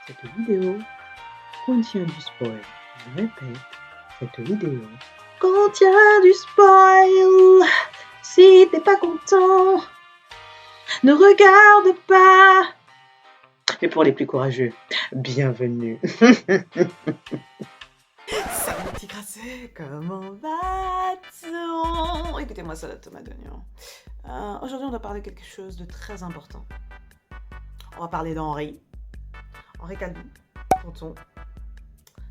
Cette vidéo contient du spoil. Je répète, cette vidéo contient du spoil. Si t'es pas content, ne regarde pas. Et pour les plus courageux, bienvenue. Salut petit crassé, comment va-t-on? Écoutez-moi ça, la tomate d'oignon. Aujourd'hui, on va parler de quelque chose de très important. On va parler d'Henri. Henri Calvi, tonton.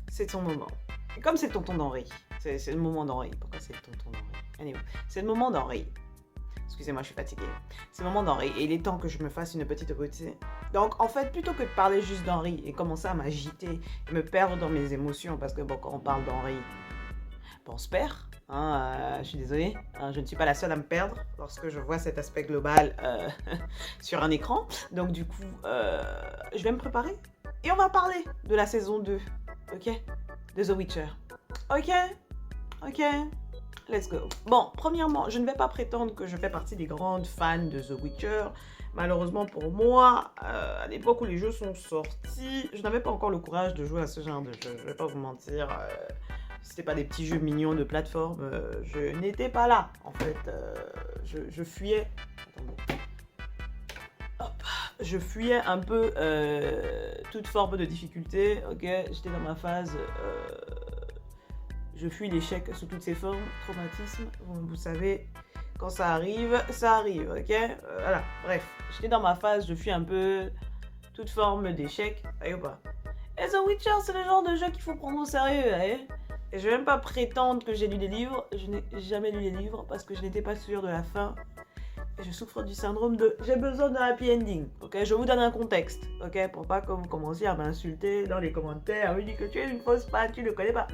C'est son moment. Et comme c'est le tonton d'Henri, c'est le moment d'Henri. Pourquoi c'est le tonton d'Henri? Anyway, c'est le moment d'Henri. Excusez-moi, je suis fatiguée. C'est le moment d'Henri et il est temps que je me fasse une petite routine. Donc, en fait, plutôt que de parler juste d'Henri et commencer à m'agiter et me perdre dans mes émotions, parce que bon, quand on parle d'Henri, bon, on se perd. Je suis désolée, je ne suis pas la seule à me perdre lorsque je vois cet aspect global sur un écran. Donc, du coup, je vais me préparer et on va parler de la saison 2, ok? De The Witcher. Ok? Let's go. Bon, premièrement, je ne vais pas prétendre que je fais partie des grandes fans de The Witcher. Malheureusement pour moi, à l'époque où les jeux sont sortis, je n'avais pas encore le courage de jouer à ce genre de jeu. Je vais pas vous mentir, c'était pas des petits jeux mignons de plateforme. Je n'étais pas là, en fait. Je fuyais. Attendez. Hop. Je fuyais un peu toute forme de difficulté. Ok, j'étais dans ma phase. Je fuis l'échec sous toutes ses formes, traumatisme, vous savez, quand ça arrive, ok? Voilà, bref, j'étais dans ma phase, je fuis un peu toute forme d'échec, voyez ou pas? Et The Witcher, c'est le genre de jeu qu'il faut prendre au sérieux, voyez? Et je vais même pas prétendre que j'ai lu des livres, je n'ai jamais lu les livres parce que je n'étais pas sûre de la fin. Et je souffre du syndrome de j'ai besoin d'un happy ending, ok? Je vous donne un contexte, ok? Pour pas que vous commenciez à m'insulter dans les commentaires, vous dites que tu es une fausse fan, tu ne connais pas.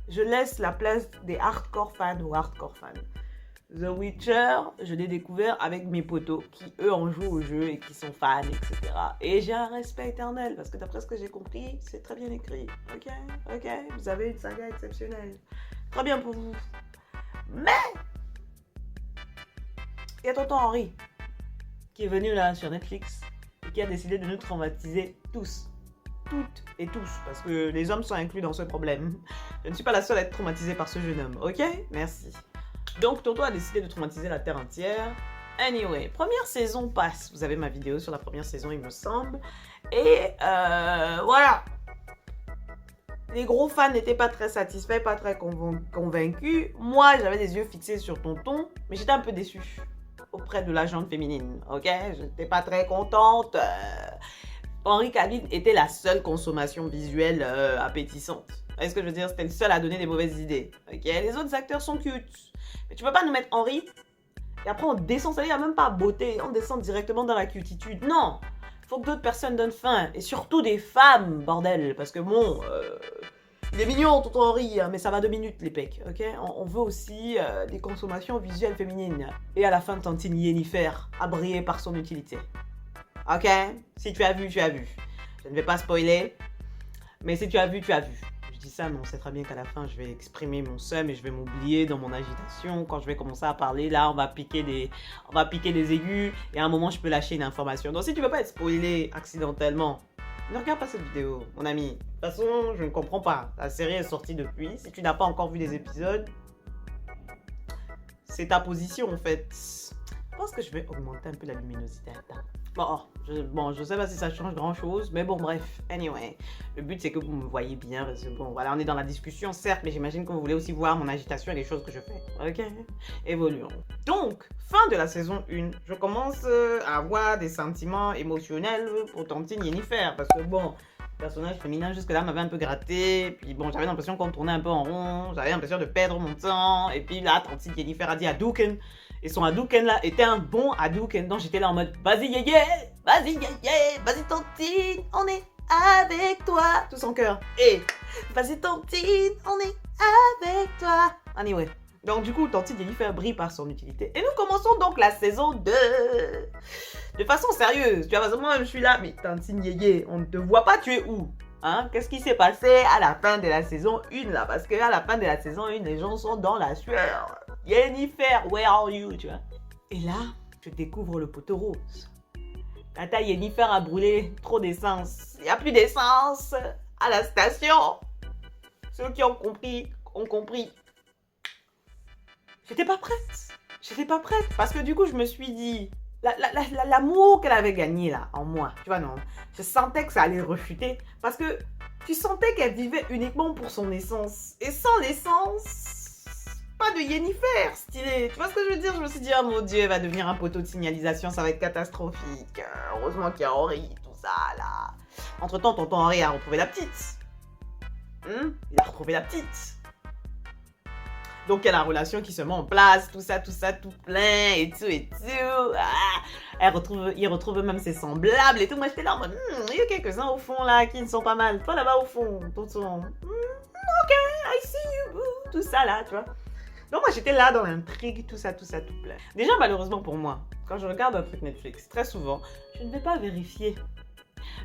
Je laisse la place des hardcore fans ou hardcore fans. The Witcher, je l'ai découvert avec mes potos qui, eux, en jouent au jeu et qui sont fans, etc. Et j'ai un respect éternel parce que d'après ce que j'ai compris, c'est très bien écrit. Ok, vous avez une saga exceptionnelle. Très bien pour vous. Mais, il y a tonton Henri qui est venu là sur Netflix et qui a décidé de nous traumatiser tous. Toutes et tous, parce que les hommes sont inclus dans ce problème. Je ne suis pas la seule à être traumatisée par ce jeune homme, ok? Merci. Donc, Tonton a décidé de traumatiser la terre entière. Anyway, première saison passe. Vous avez ma vidéo sur la première saison, il me semble. Et voilà. Les gros fans n'étaient pas très satisfaits, pas très convaincus. Moi, j'avais les yeux fixés sur Tonton, mais j'étais un peu déçue auprès de la gente féminine, ok? Je n'étais pas très contente. Henri Cavill était la seule consommation visuelle appétissante. Est-ce que je veux dire, c'était le seul à donner des mauvaises idées. Ok, les autres acteurs sont cute. Mais tu peux pas nous mettre Henri et après on descend, ça y a même pas beauté, on descend directement dans la cutitude. Non, faut que d'autres personnes donnent faim et surtout des femmes, bordel. Parce que bon, il est mignon, tonton Henri, mais ça va 2 minutes les pecs. Ok, on veut aussi des consommations visuelles féminines. Et à la fin, tantine Yennefer a brillé par son utilité. Ok? Si tu as vu, tu as vu. Je ne vais pas spoiler, mais si tu as vu, tu as vu. Je dis ça, mais on sait très bien qu'à la fin, je vais exprimer mon seum et je vais m'oublier dans mon agitation. Quand je vais commencer à parler, là, on va piquer des aigus et à un moment, je peux lâcher une information. Donc, si tu ne veux pas être spoilé accidentellement, ne regarde pas cette vidéo, mon ami. De toute façon, je ne comprends pas. La série est sortie depuis. Si tu n'as pas encore vu les épisodes, c'est ta position, en fait. Je pense que je vais augmenter un peu la luminosité. Bon, je sais pas si ça change grand chose, mais bon, bref, anyway. Le but, c'est que vous me voyez bien, parce que bon, voilà, on est dans la discussion, certes, mais j'imagine que vous voulez aussi voir mon agitation et les choses que je fais. Ok? Évoluons. Donc, fin de la saison 1, je commence à avoir des sentiments émotionnels pour tantine Yennefer, parce que bon, le personnage féminin jusque-là m'avait un peu gratté, puis bon, j'avais l'impression qu'on tournait un peu en rond, j'avais l'impression de perdre mon temps, et puis là, tantine Yennefer a dit à Hadouken. Et son Hadouken là était un bon Hadouken. Donc j'étais là en mode vas-y yéyé, vas-y yéyé, vas-y tantine, on est avec toi. Tout son cœur. Et vas-y tantine, on est avec toi. Anyway. Donc du coup, tantine Yennefer brille par son utilité. Et nous commençons donc la saison 2. De façon sérieuse. Tu vois, parce que moi je suis là, mais tantine yéyé, on ne te voit pas, tu es où? Hein? Qu'est-ce qui s'est passé à la fin de la saison 1 là? Parce qu'à la fin de la saison 1, les gens sont dans la sueur. Yennefer, where are you? Tu vois? Et là, je découvre le poteau rose. Tata Yennefer a brûlé trop d'essence. Il n'y a plus d'essence à la station. Ceux qui ont compris, ont compris. J'étais pas prête. J'étais pas prête. Parce que du coup, je me suis dit, l'amour qu'elle avait gagné là, en moi, tu vois, non. Je sentais que ça allait rechuter. Parce que tu sentais qu'elle vivait uniquement pour son essence. Et sans l'essence, pas de Yennefer, stylé. Tu vois ce que je veux dire? Je me suis dit, oh mon Dieu, elle va devenir un poteau de signalisation, ça va être catastrophique. Heureusement qu'il y a Henri, tout ça, là. Entre-temps, tonton Henri a retrouvé la petite. Il a retrouvé la petite. Donc, il y a la relation qui se met en place, tout ça, tout plein, et tout. Ah, il retrouve même ses semblables et tout. Moi, j'étais là en mode, il y a quelques-uns au fond, là, qui ne sont pas mal. Toi, là-bas, au fond, tonton. Ok, I see you, tout ça, là, tu vois. Donc, moi, j'étais là dans l'intrigue, tout ça, tout plein. Déjà, malheureusement pour moi, quand je regarde un truc Netflix, très souvent, je ne vais pas vérifier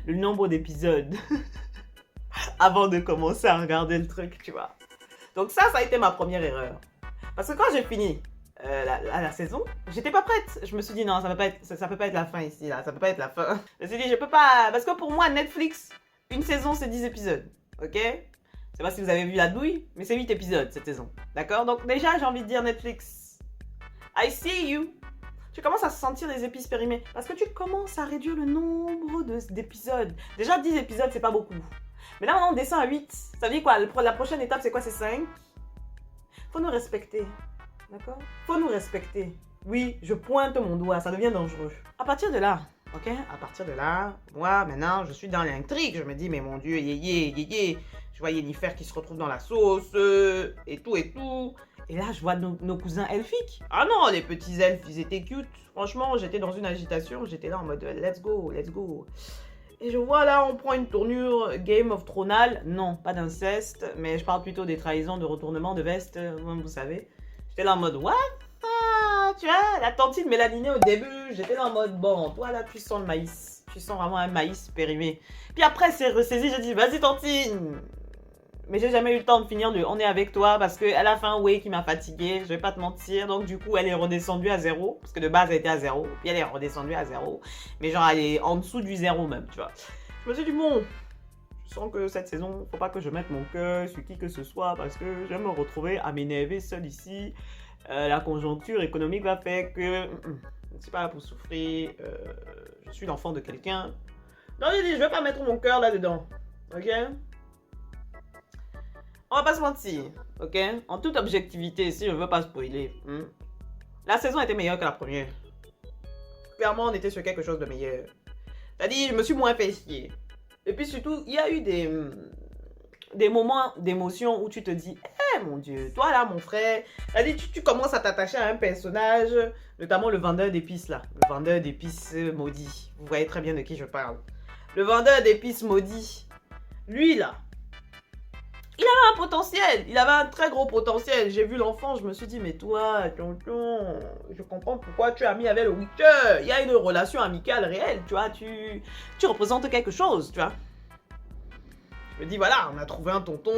le nombre d'épisodes avant de commencer à regarder le truc, tu vois. Donc ça a été ma première erreur. Parce que quand j'ai fini la saison, j'étais pas prête. Je me suis dit non, ça peut pas être la fin ici, là. Ça peut pas être la fin. Je me suis dit, je peux pas... Parce que pour moi, Netflix, une saison, c'est 10 épisodes. Ok? Je sais pas si vous avez vu la douille, mais c'est 8 épisodes cette saison. D'accord? Donc déjà, j'ai envie de dire Netflix. I see you. Tu commences à sentir les épices périmées. Parce que tu commences à réduire le nombre d'épisodes. Déjà, 10 épisodes, c'est pas beaucoup. Mais là, maintenant, on descend à 8. Ça veut dire quoi? La prochaine étape, c'est quoi? C'est 5. Faut nous respecter. D'accord? Faut nous respecter. Oui, je pointe mon doigt. Ça devient dangereux. À partir de là, ok? À partir de là, moi, maintenant, je suis dans l'intrigue. Je me dis, mais mon Dieu, yé. Je vois Yennefer qui se retrouve dans la sauce, et tout. Et là, je vois nos cousins elfiques. Ah non, les petits elfes, ils étaient cute. Franchement, j'étais dans une agitation. J'étais là en mode, let's go. Et je vois là, on prend une tournure Game of Thronal. Non, pas d'inceste, mais je parle plutôt des trahisons, de retournement de veste, vous savez. J'étais là en mode, what? Ah, tu vois, la tantine mélaninée au début, j'étais là en mode, bon, toi là, tu sens le maïs. Tu sens vraiment un maïs périmé. Puis après, c'est ressaisi, j'ai dit, vas-y tantine. Mais j'ai jamais eu le temps de finir de on est avec toi parce qu'elle a fait un way qui m'a fatiguée, je vais pas te mentir. Donc du coup, elle est redescendue à 0. Parce que de base, elle était à 0. Puis elle est redescendue à 0. Mais genre, elle est en dessous du 0 même, tu vois. Je me suis dit, bon, je sens que cette saison, faut pas que je mette mon cœur sur qui que ce soit parce que je vais me retrouver à m'énerver seule ici. La conjoncture économique va faire que je ne suis pas là pour souffrir. Je suis l'enfant de quelqu'un. Donc j'ai dit, je vais pas mettre mon cœur là-dedans. Ok? On va pas se mentir, ok? En toute objectivité, si je veux pas spoiler, la saison était meilleure que la première. Clairement, on était sur quelque chose de meilleur. C'est-à-dire, je me suis moins fait chier. Et puis surtout, il y a eu des moments d'émotion où tu te dis, mon Dieu, toi là, mon frère, c'est-à-dire, tu commences à t'attacher à un personnage, notamment le vendeur d'épices là. Le vendeur d'épices maudit. Vous voyez très bien de qui je parle. Le vendeur d'épices maudit. Lui là. Il avait un potentiel, il avait un très gros potentiel. J'ai vu l'enfant, je me suis dit, mais toi, tonton, je comprends pourquoi tu es ami avec le Witcher. Il y a une relation amicale réelle, tu vois, tu représentes quelque chose, tu vois. Je me dis, voilà, on a trouvé un tonton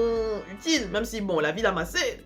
utile, même si, bon, la vie l'a massé.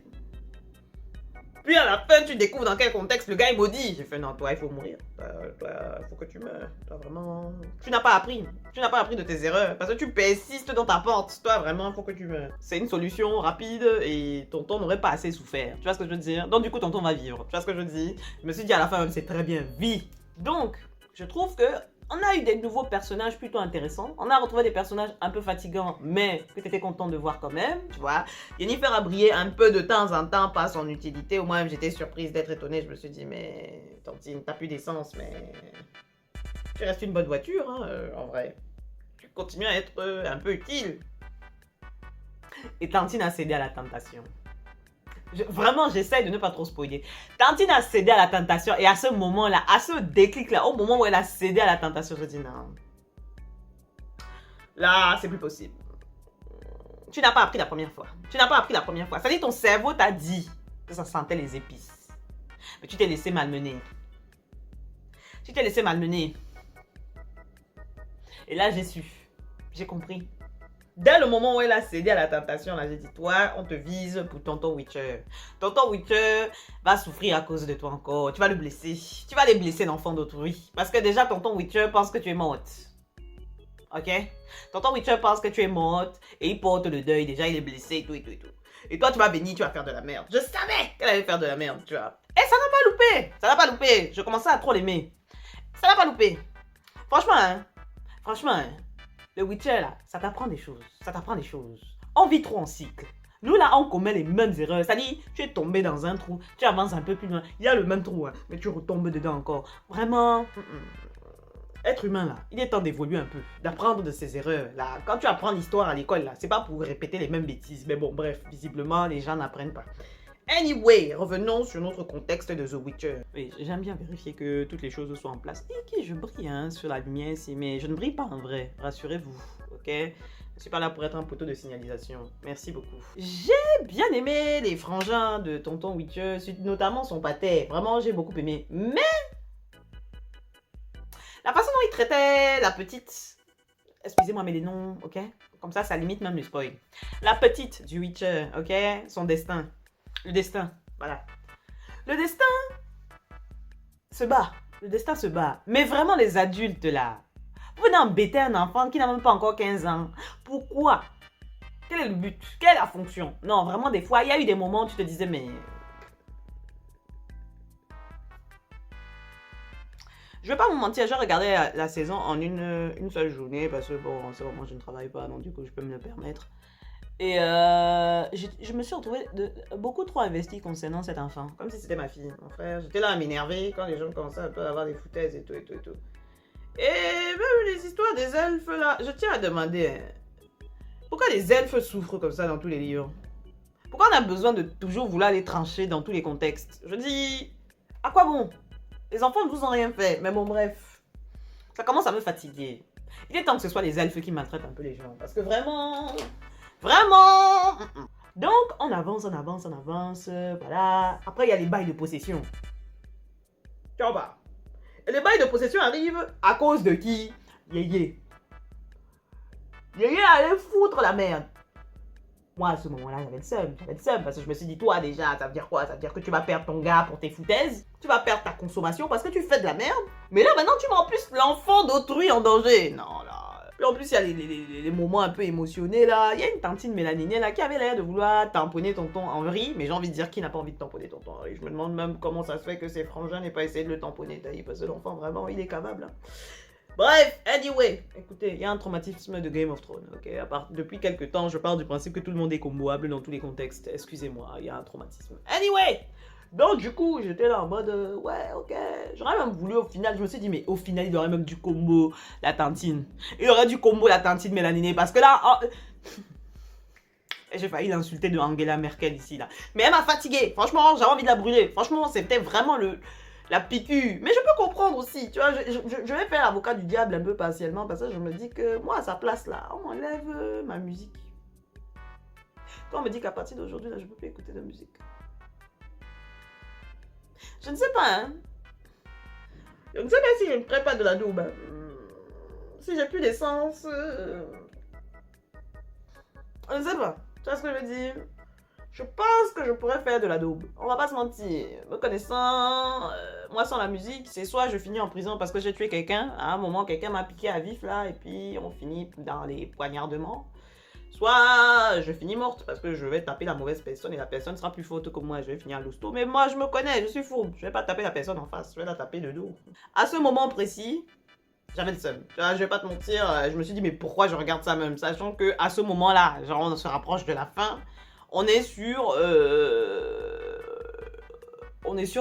Puis à la fin, tu découvres dans quel contexte le gars est maudit. J'ai fait, non, toi, il faut mourir. Toi, il faut que tu meurs. Toi, vraiment... Tu n'as pas appris. Tu n'as pas appris de tes erreurs. Parce que tu persistes dans ta porte. Toi, vraiment, il faut que tu meurs. C'est une solution rapide et tonton n'aurait pas assez souffert. Tu vois ce que je veux dire? Donc, du coup, tonton va vivre. Tu vois ce que je veux dire? Je me suis dit à la fin, c'est très bien, vis. Donc, je trouve que on a eu des nouveaux personnages plutôt intéressants. On a retrouvé des personnages un peu fatigants, mais que tu étais content de voir quand même, tu vois. Yennefer a brillé un peu de temps en temps par son utilité. Au moins, j'étais surprise d'être étonnée. Je me suis dit, mais tantine, t'as plus d'essence, mais tu restes une bonne voiture, hein, en vrai. Tu continues à être un peu utile. Et Tantine a cédé à la tentation. Vraiment, j'essaie de ne pas trop spoiler. Tantine a cédé à la tentation et à ce moment-là, à ce déclic-là, au moment où elle a cédé à la tentation, je dis non. Là, c'est plus possible. Tu n'as pas appris la première fois. Tu n'as pas appris la première fois. C'est-à-dire ton cerveau t'a dit que ça sentait les épices. Mais tu t'es laissé malmener. Tu t'es laissé malmener. Et là, j'ai su. J'ai compris. Dès le moment où elle a cédé à la tentation, là, j'ai dit, toi, on te vise pour tonton Witcher. Tonton Witcher va souffrir à cause de toi encore. Tu vas le blesser. Tu vas les blesser, l'enfant d'autrui. Parce que déjà, tonton Witcher pense que tu es morte. Ok? Tonton Witcher pense que tu es morte et il porte le deuil. Déjà, il est blessé et tout, et tout, et tout. Et toi, tu vas venir, tu vas faire de la merde. Je savais qu'elle allait faire de la merde, tu vois. Et ça n'a pas loupé. Ça n'a pas loupé. Je commençais à trop l'aimer. Ça n'a pas loupé. Franchement, le Witcher, là, ça t'apprend des choses. Ça t'apprend des choses. On vit trop en cycle. Nous, là, on commet les mêmes erreurs. C'est-à-dire, tu es tombé dans un trou, tu avances un peu plus loin. Il y a le même trou, hein, mais tu retombes dedans encore. Vraiment, être humain, là, il est temps d'évoluer un peu, d'apprendre de ses erreurs. Là, quand tu apprends l'histoire à l'école, là, c'est pas pour répéter les mêmes bêtises. Mais bon, bref, visiblement, les gens n'apprennent pas. Anyway, revenons sur notre contexte de The Witcher. Oui, j'aime bien vérifier que toutes les choses soient en place. Et que je brille hein, sur la lumière ici, mais je ne brille pas en vrai, rassurez-vous, ok? Je suis pas là pour être un poteau de signalisation. Merci beaucoup. J'ai bien aimé les frangins de tonton Witcher, notamment son pâté. Vraiment, j'ai beaucoup aimé. Mais la façon dont il traitait la petite... Excusez-moi, mais les noms, ok? Comme ça limite même le spoil. La petite du Witcher, ok? Son destin. Le destin, voilà. Le destin se bat. Le destin se bat. Mais vraiment, les adultes, là, vous venez embêter un enfant qui n'a même pas encore 15 ans. Pourquoi? Quel est le but? Quelle est la fonction? Non, vraiment, des fois, il y a eu des moments où tu te disais, mais... Je vais pas vous mentir, j'ai regardé la saison en une seule journée parce que, bon, en ce moment, je ne travaille pas, donc du coup, je peux me le permettre. Et je me suis retrouvée beaucoup trop investie concernant cet enfant. Comme si c'était ma fille, mon frère. J'étais là à m'énerver quand les gens commençaient un peu à avoir des foutaises et tout, et tout, et tout. Et même les histoires des elfes, là, je tiens à demander, hein, pourquoi les elfes souffrent comme ça dans tous les livres? Pourquoi on a besoin de toujours vouloir les trancher dans tous les contextes? Je dis, à quoi bon? Les enfants ne vous ont rien fait, mais bon, bref. Ça commence à me fatiguer. Il est temps que ce soit les elfes qui maltraitent un peu les gens. Parce que vraiment... Vraiment. Donc, on avance, voilà. Après, il y a les bails de possession. Tu vois. Et les bails de possession arrivent à cause de qui? Yéyé. Yéyé allait foutre la merde. Moi, à ce moment-là, j'avais le seum, parce que je me suis dit, toi, déjà, ça veut dire quoi? Ça veut dire que tu vas perdre ton gars pour tes foutaises, tu vas perdre ta consommation parce que tu fais de la merde. Mais là, maintenant, tu mets en plus l'enfant d'autrui en danger. Non, là... Puis en plus, il y a les moments un peu émotionnés, là. Il y a une tantine mélaninée, là, qui avait l'air de vouloir tamponner tonton Henri, mais j'ai envie de dire qui n'a pas envie de tamponner tonton Henri. Je me demande même comment ça se fait que ses frangins n'aient pas essayé de le tamponner, parce que l'enfant, vraiment, il est capable, hein. Bref, anyway, écoutez, il y a un traumatisme de Game of Thrones, ok? Depuis quelques temps, je pars du principe que tout le monde est comboable dans tous les contextes. Excusez-moi, il y a un traumatisme. Anyway, donc du coup, j'étais là en mode, ouais, ok. J'aurais même voulu au final, je me suis dit, mais au final, il aurait même du combo la tantine. Il aurait du combo la tantine mélaninée, parce que là... Oh... J'ai failli l'insulter de Angela Merkel ici, là. Mais elle m'a fatiguée, franchement, j'avais envie de la brûler. Franchement, c'était vraiment la piqûre. Mais je peux comprendre aussi, tu vois, je vais faire l'avocat du diable un peu partiellement parce que je me dis que moi, à sa place, là, on m'enlève ma musique. Quand on me dit qu'à partir d'aujourd'hui, là, je peux plus écouter de musique. Je ne sais pas, hein. Je ne sais pas si je ne ferai pas de la double. Si j'ai plus d'essence. Je ne sais pas. Tu vois ce que je veux dire? Je pense que je pourrais faire de la daube. On va pas se mentir. Me connaissant, moi sans la musique, c'est soit je finis en prison parce que j'ai tué quelqu'un. À un moment, quelqu'un m'a piqué à vif là, et puis on finit dans les poignardements. Soit je finis morte parce que je vais taper la mauvaise personne et la personne sera plus forte que moi. Je vais finir à l'hosto. Mais moi, je me connais, je suis fourbe. Je vais pas taper la personne en face, je vais la taper de dos. À ce moment précis, j'avais le seum. Je vais pas te mentir, je me suis dit, mais pourquoi je regarde ça même? Sachant que à ce moment-là, genre on se rapproche de la fin. On est sur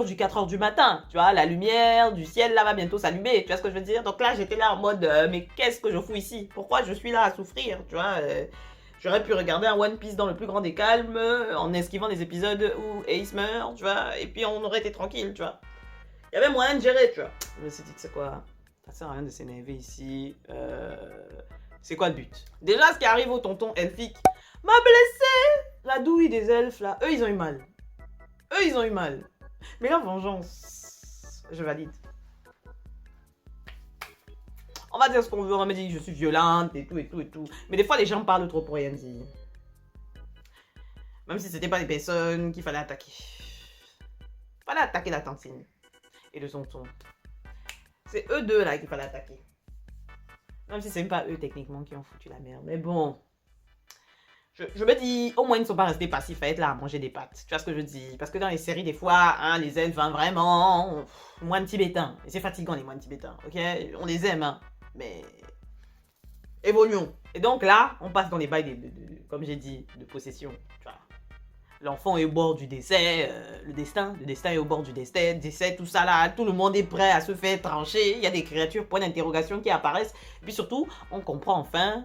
du 4h du matin, tu vois, la lumière du ciel là va bientôt s'allumer, tu vois ce que je veux dire? Donc là, j'étais là en mode, mais qu'est-ce que je fous ici? Pourquoi je suis là à souffrir, tu vois? J'aurais pu regarder un One Piece dans le plus grand des calmes, en esquivant des épisodes où Ace meurt, tu vois, et puis on aurait été tranquille, tu vois. Il y avait moyen de gérer, tu vois. Je me suis dit que c'est quoi? Ça sert à rien de s'énerver ici. C'est quoi le but? Déjà, ce qui arrive au tonton elfique m'a blessé! La douille des elfes, là, eux, ils ont eu mal. Eux, ils ont eu mal. Mais la vengeance, je valide. On va dire ce qu'on veut, on va me dire que je suis violente et tout, et tout, et tout. Mais des fois, les gens parlent trop pour rien dire. Même si c'était pas des personnes qu'il fallait attaquer. Il fallait attaquer la tantine et le tonton. C'est eux deux là qu'il fallait attaquer. Même si c'est même pas eux techniquement qui ont foutu la merde. Mais bon. Je me dis, au moins ils ne sont pas restés passifs à être là à manger des pâtes. Tu vois ce que je dis? Parce que dans les séries, des fois, hein, les elfes, hein, vraiment, moines tibétains. Et c'est fatigant les moines tibétains, ok? On les aime, hein. Mais évoluons. Et donc là, on passe dans les bails comme j'ai dit, de possession. Tu vois. L'enfant est au bord du décès, le destin est au bord du décès, tout ça là, tout le monde est prêt à se faire trancher. Il y a des créatures, point d'interrogation qui apparaissent. Et puis surtout, on comprend enfin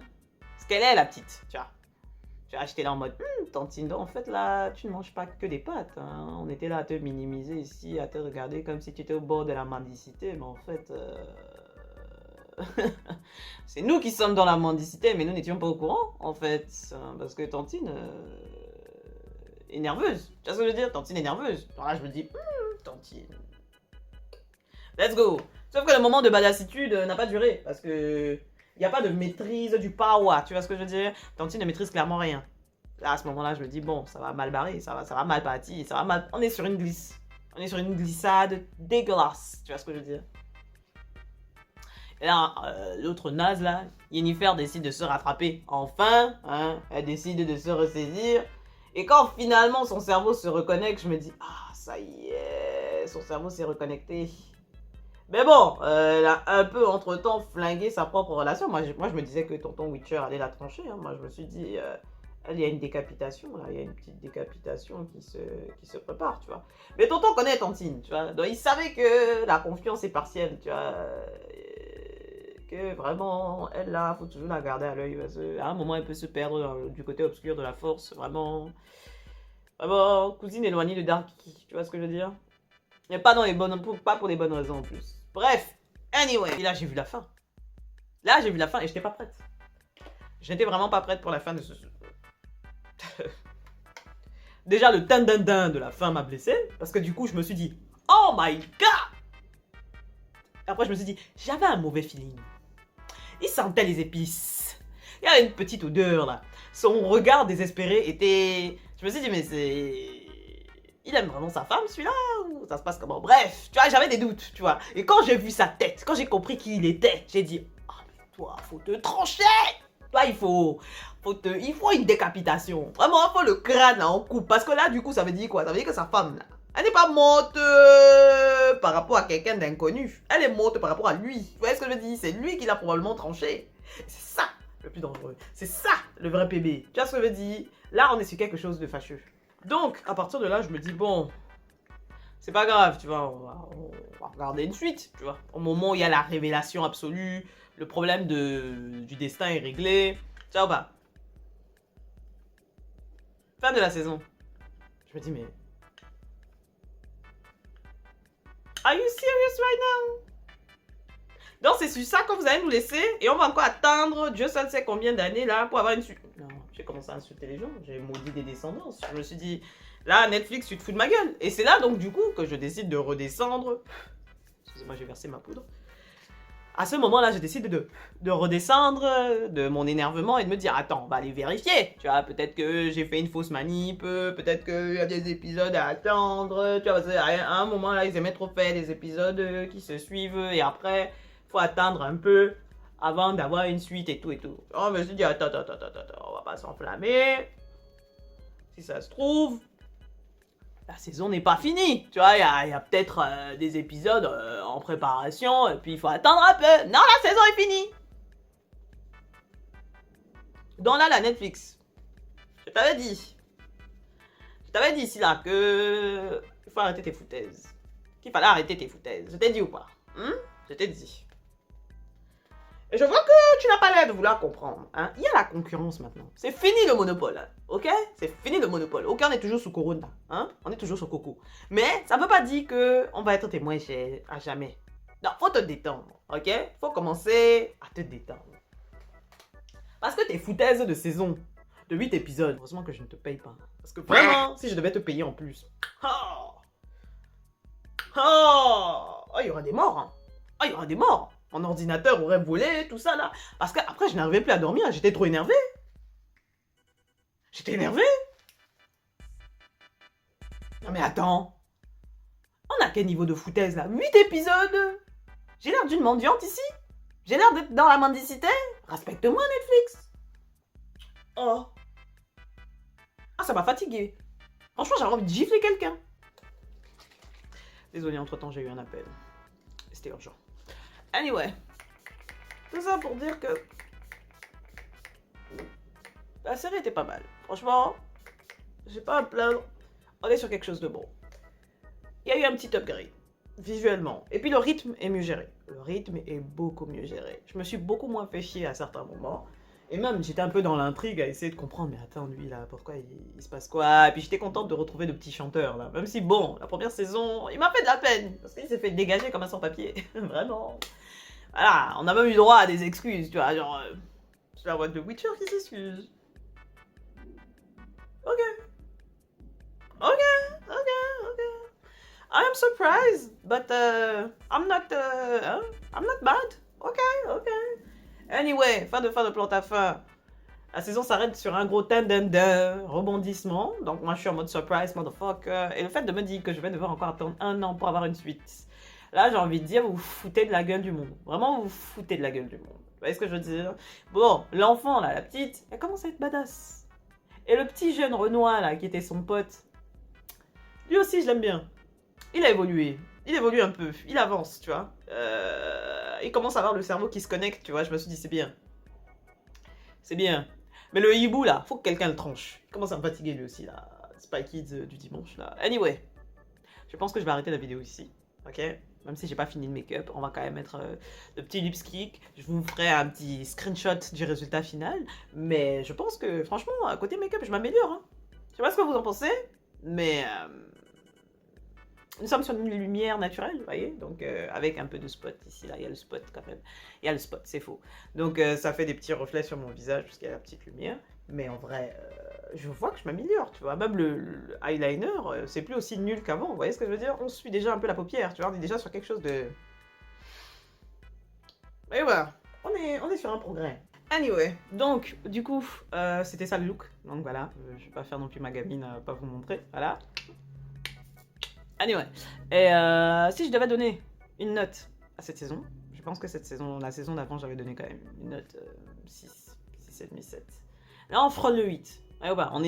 ce qu'elle est, la petite, tu vois. Tu vois, j'étais là en mode, tantine, en fait là, tu ne manges pas que des pâtes. Hein. On était là à te minimiser ici, à te regarder comme si tu étais au bord de la mendicité, mais en fait, c'est nous qui sommes dans la mendicité, mais nous n'étions pas au courant, en fait. Parce que tantine est nerveuse. Tu vois ce que je veux dire? Tantine est nerveuse. Alors là, je me dis, tantine. Let's go. Sauf que le moment de badassitude n'a pas duré, parce que il n'y a pas de maîtrise du power, tu vois ce que je veux dire? Tantine ne maîtrise clairement rien. Là, à ce moment-là, je me dis, bon, ça va mal barrer, ça va mal partir, ça va mal... On est sur une glisse. On est sur une glissade dégueulasse, tu vois ce que je veux dire? Et là, l'autre naze, là, Yennefer décide de se rattraper. Enfin, hein, elle décide de se ressaisir. Et quand finalement son cerveau se reconnecte, je me dis, ah, ça y est, son cerveau s'est reconnecté. Mais bon, elle a un peu entre-temps flingué sa propre relation. Moi, je me disais que tonton Witcher allait la trancher. Hein. Moi, je me suis dit, il y a une décapitation, là. Il y a une petite décapitation qui se prépare, tu vois. Mais tonton connaît Tantine, tu vois. Donc, il savait que la confiance est partielle, tu vois. Que vraiment, elle, là, faut toujours la garder à l'œil. Parce qu'à un moment, elle peut se perdre du côté obscur de la force. Vraiment, vraiment, cousine éloignée de Dark Key. Tu vois ce que je veux dire? Mais pas pour les bonnes raisons en plus. Bref, anyway. Et là, j'ai vu la fin. Là, j'ai vu la fin et j'étais pas prête. Je n'étais vraiment pas prête pour la fin de ce... Déjà, le din-din-din de la fin m'a blessé. Parce que du coup, je me suis dit, oh my god! Après, je me suis dit, j'avais un mauvais feeling. Il sentait les épices. Il y avait une petite odeur là. Son regard désespéré était... Je me suis dit, mais c'est... Il aime vraiment sa femme, celui-là? Ou ça se passe comment? Bref, tu vois, j'avais des doutes, tu vois. Et quand j'ai vu sa tête, quand j'ai compris qui il était, j'ai dit, ah, mais toi, faut te trancher! Toi, il faut une décapitation. Vraiment, il faut le crâne en coupe. Parce que là, du coup, ça veut dire quoi? Ça veut dire que sa femme, là, elle n'est pas morte par rapport à quelqu'un d'inconnu. Elle est morte par rapport à lui. Vous voyez ce que je veux dire? C'est lui qui l'a probablement tranché. C'est ça le plus dangereux. C'est ça le vrai PB. Tu vois ce que je veux dire? Là, on est sur quelque chose de fâcheux. Donc, à partir de là, je me dis, bon, c'est pas grave, tu vois, on va regarder une suite, tu vois. Au moment où il y a la révélation absolue, le problème du destin est réglé. Ciao, bah. Fin de la saison. Je me dis, mais... Are you serious right now? Donc, c'est sur ça que vous allez nous laisser. Et on va encore attendre, Dieu seul sait combien d'années, là, pour avoir une suite. Non, j'ai commencé à insulter les gens. J'ai maudit des descendances. Je me suis dit, là, Netflix, tu te fous de ma gueule. Et c'est là, donc, du coup, que je décide de redescendre. Excusez-moi, j'ai versé ma poudre. À ce moment-là, je décide de redescendre de mon énervement et de me dire, attends, on va aller vérifier. Tu vois, peut-être que j'ai fait une fausse manip, peut-être qu'il y a des épisodes à attendre. Tu vois, parce qu'à un moment, là, ils aimaient trop faire des épisodes qui se suivent et après, il faut attendre un peu avant d'avoir une suite et tout et tout. Oh, je me suis dit, attends, on va pas s'enflammer. Si ça se trouve, la saison n'est pas finie, tu vois, il y a peut-être des épisodes en préparation, et puis il faut attendre un peu. Non, la saison est finie. Donc là, la Netflix, je t'avais dit ici là que il faut arrêter tes foutaises. Qu'il fallait arrêter tes foutaises. Je t'ai dit ou pas? Je t'ai dit. Et je vois que tu n'as pas l'air de vouloir comprendre. Hein? Il y a la concurrence maintenant. C'est fini le monopole. Hein? Ok? C'est fini le monopole. Ok, on est toujours sous Corona. Hein? On est toujours sur Coco. Mais ça ne veut pas dire qu'on va être témoin chez à jamais. Non, faut te détendre. Ok? Faut commencer à te détendre. Parce que tes foutaises de saison de 8 épisodes, heureusement que je ne te paye pas. Parce que vraiment, si je devais te payer en plus. Il y aura des morts. Hein? Il y aura des morts. Mon ordinateur aurait volé, tout ça là. Parce qu'après, je n'arrivais plus à dormir, j'étais trop énervée. J'étais énervée. Non mais attends. On a quel niveau de foutaise là? 8 épisodes. J'ai l'air d'une mendiante ici? J'ai l'air d'être dans la mendicité? Respecte-moi Netflix. Oh. Ah, ça m'a fatiguée. Franchement, j'avais envie de gifler quelqu'un. Désolée, entre-temps, j'ai eu un appel. C'était urgent. Anyway. Tout ça pour dire que la série était pas mal. Franchement, j'ai pas à me plaindre. On est sur quelque chose de bon. Il y a eu un petit upgrade, visuellement. Et puis le rythme est mieux géré. Le rythme est beaucoup mieux géré. Je me suis beaucoup moins fait chier à certains moments. Et même, j'étais un peu dans l'intrigue à essayer de comprendre, mais attends, lui, là, pourquoi il se passe quoi? Et puis j'étais contente de retrouver de petits chanteurs, là. Même si, bon, la première saison, il m'a fait de la peine. Parce qu'il s'est fait dégager comme un sans-papier. Vraiment. Voilà, on a même eu droit à des excuses, tu vois, genre... c'est la voix de Witcher qui s'excuse. Ok. Ok, ok, ok. I am surprised, but I'm not mad. Ok, ok. Anyway, fin de plante à fin. La saison s'arrête sur un gros rebondissement. Donc moi je suis en mode surprise, motherfucker. Et le fait de me dire que je vais devoir encore attendre 1 an pour avoir une suite. Là j'ai envie de dire, vous vous foutez de la gueule du monde. Vraiment vous vous foutez de la gueule du monde. Vous voyez ce que je veux dire? Bon, l'enfant là, la petite, elle commence à être badass. Et le petit jeune Renoir là, qui était son pote, lui aussi je l'aime bien. Il a évolué. Il évolue un peu. Il avance, tu vois. Il commence à avoir le cerveau qui se connecte, tu vois. Je me suis dit, c'est bien. C'est bien. Mais le hibou, là, faut que quelqu'un le tranche. Il commence à me fatiguer, lui aussi, là. Spy Kids du dimanche, là. Anyway. Je pense que je vais arrêter la vidéo ici. Ok? Même si j'ai pas fini le make-up, on va quand même mettre le petit lipstick. Je vous ferai un petit screenshot du résultat final. Mais je pense que, franchement, à côté make-up, je m'améliore. Hein. Je sais pas ce que vous en pensez, mais... nous sommes sur une lumière naturelle, vous voyez, donc avec un peu de spot ici, là, il y a le spot quand même. Il y a le spot, c'est faux. Donc ça fait des petits reflets sur mon visage parce qu'il y a la petite lumière. Mais en vrai, je vois que je m'améliore, tu vois. Même le eyeliner, c'est plus aussi nul qu'avant, vous voyez ce que je veux dire? On suit déjà un peu la paupière, tu vois, on est déjà sur quelque chose de... Et voilà, on est sur un progrès. Anyway, donc, du coup, c'était ça le look. Donc voilà, je vais pas faire non plus ma gamine, pas vous montrer, voilà. Anyway, et si je devais donner une note à cette saison, je pense que cette saison, la saison d'avant, j'avais donné quand même une note 6, 6,5, 7. Là, on frôle le 8. Ouais, bah, on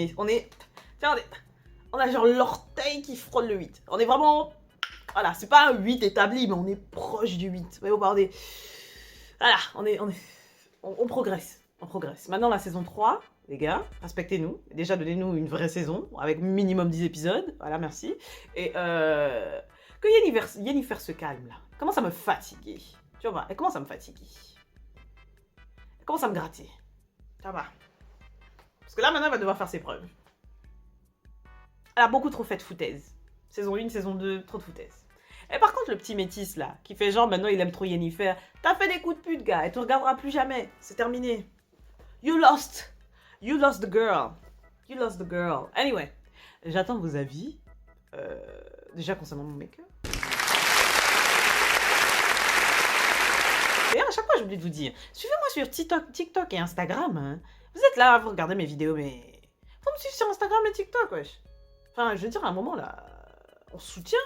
a genre l'orteil qui frôle le 8. On est vraiment, voilà, c'est pas un 8 établi, mais on est proche du 8. Ouais, bah, voilà, on progresse, on progresse. Maintenant, la saison 3, les gars, respectez-nous. Déjà, donnez-nous une vraie saison, avec minimum 10 épisodes. Voilà, merci. Et que Yennefer se calme, là. Elle commence à me fatiguer. Tu vois, elle commence à me fatiguer. Elle commence à me gratter. Ça va. Parce que là, maintenant, elle va devoir faire ses preuves. Elle a beaucoup trop fait de foutaise. Saison 1, saison 2, trop de foutaise. Et par contre, le petit métis, là, qui fait genre, maintenant, il aime trop Yennefer. T'as fait des coups de pute, gars. Elle te regardera plus jamais. C'est terminé. You lost. You lost the girl. You lost the girl. Anyway, j'attends vos avis. Déjà concernant mon make-up. D'ailleurs, à chaque fois, j'ai oublié de vous dire, suivez-moi sur TikTok et Instagram. Hein. Vous êtes là, vous regardez mes vidéos, mais faut me suivre sur Instagram et TikTok, wesh. Enfin, je veux dire, à un moment, là, on se soutient.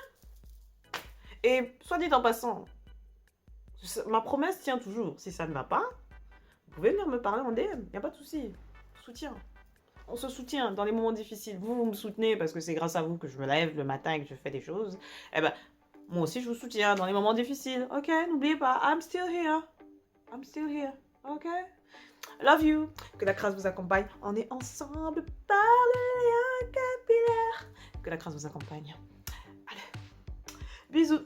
Et, soit dit en passant, ma promesse tient toujours. Si ça ne va pas, vous pouvez venir me parler en DM, y a pas de souci. Soutien. On se soutient dans les moments difficiles. Vous me soutenez parce que c'est grâce à vous que je me lève le matin et que je fais des choses. Eh ben, moi aussi je vous soutiens dans les moments difficiles. Ok, n'oubliez pas, I'm still here. I'm still here. Ok? Love you. Que la grâce vous accompagne. On est ensemble par le lien capillaire. Que la grâce vous accompagne. Allez. Bisous.